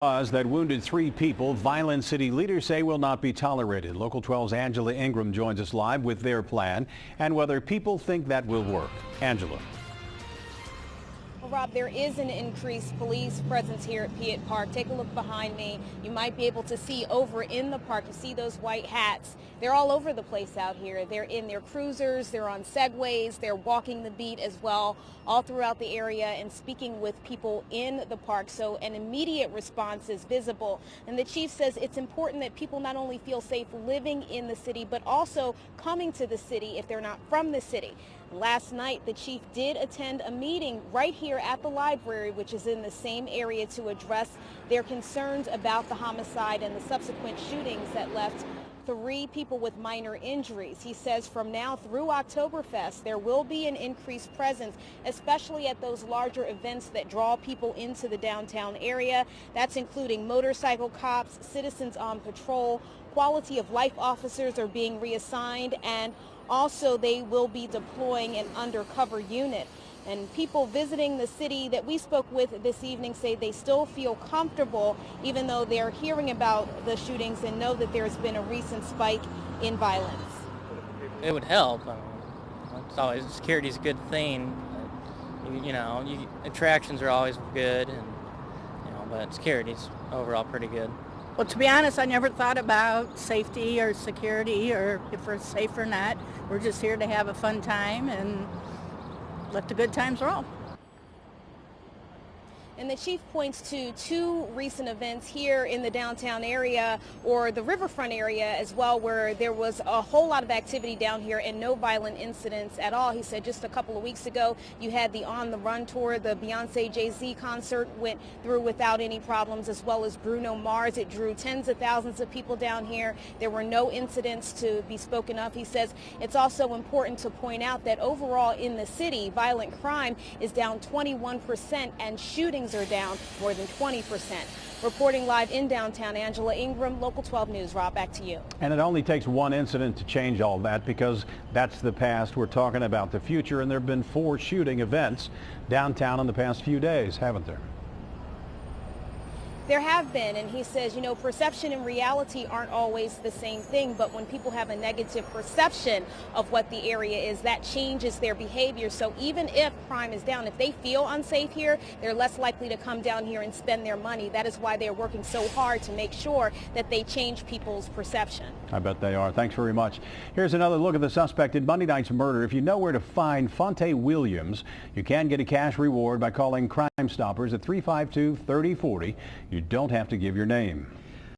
That wounded 3 people, violent city leaders say will not be tolerated. Local 12's Angela Ingram joins us live with their plan and whether people think that will work. Angela. Well, Rob, there is an increased police presence here at Piatt Park. Take a look behind me. You might be able to see over in the park. You see those white hats. They're all over the place out here. They're in their cruisers, they're on segways, they're walking the beat as well, all throughout the area and speaking with people in the park. So an immediate response is visible. And the chief says it's important that people not only feel safe living in the city, but also coming to the city if they're not from the city. Last night, the chief did attend a meeting right here at the library, which is in the same area, to address their concerns about the homicide and the subsequent shootings that left 3 people with minor injuries. He says from now through Oktoberfest, there will be an increased presence, especially at those larger events that draw people into the downtown area. That's including motorcycle cops, citizens on patrol, quality of life officers are being reassigned, and also they will be deploying an undercover unit. And people visiting the city that we spoke with this evening say they still feel comfortable even though they're hearing about the shootings and know that there's been a recent spike in violence. It would help. I mean, it's always, security's a good thing. Attractions are always good, and but security's overall pretty good. Well, to be honest, I never thought about safety or security or if we're safe or not. We're just here to have a fun time and let the good times roll. And the chief points to 2 recent events here in the downtown area or the riverfront area as well, where there was a whole lot of activity down here and no violent incidents at all. He said just a couple of weeks ago you had the On the Run tour, the Beyonce Jay-Z concert went through without any problems, as well as Bruno Mars. It drew tens of thousands of people down here. There were no incidents to be spoken of. He says it's also important to point out that overall in the city, violent crime is down 21% and shootings are down more than 20%. Reporting live in downtown, Angela Ingram, Local 12 News. Rob, back to you. And it only takes one incident to change all that, because that's the past. We're talking about the future, and there have been 4 shooting events downtown in the past few days, haven't there? There have been, and he says, perception and reality aren't always the same thing, but when people have a negative perception of what the area is, that changes their behavior. So even if crime is down, if they feel unsafe here, they're less likely to come down here and spend their money. That is why they're working so hard to make sure that they change people's perception. I bet they are. Thanks very much. Here's another look at the suspect in Monday night's murder. If you know where to find Fonte Williams, you can get a cash reward by calling Crime Stoppers at 352-3040. You don't have to give your name.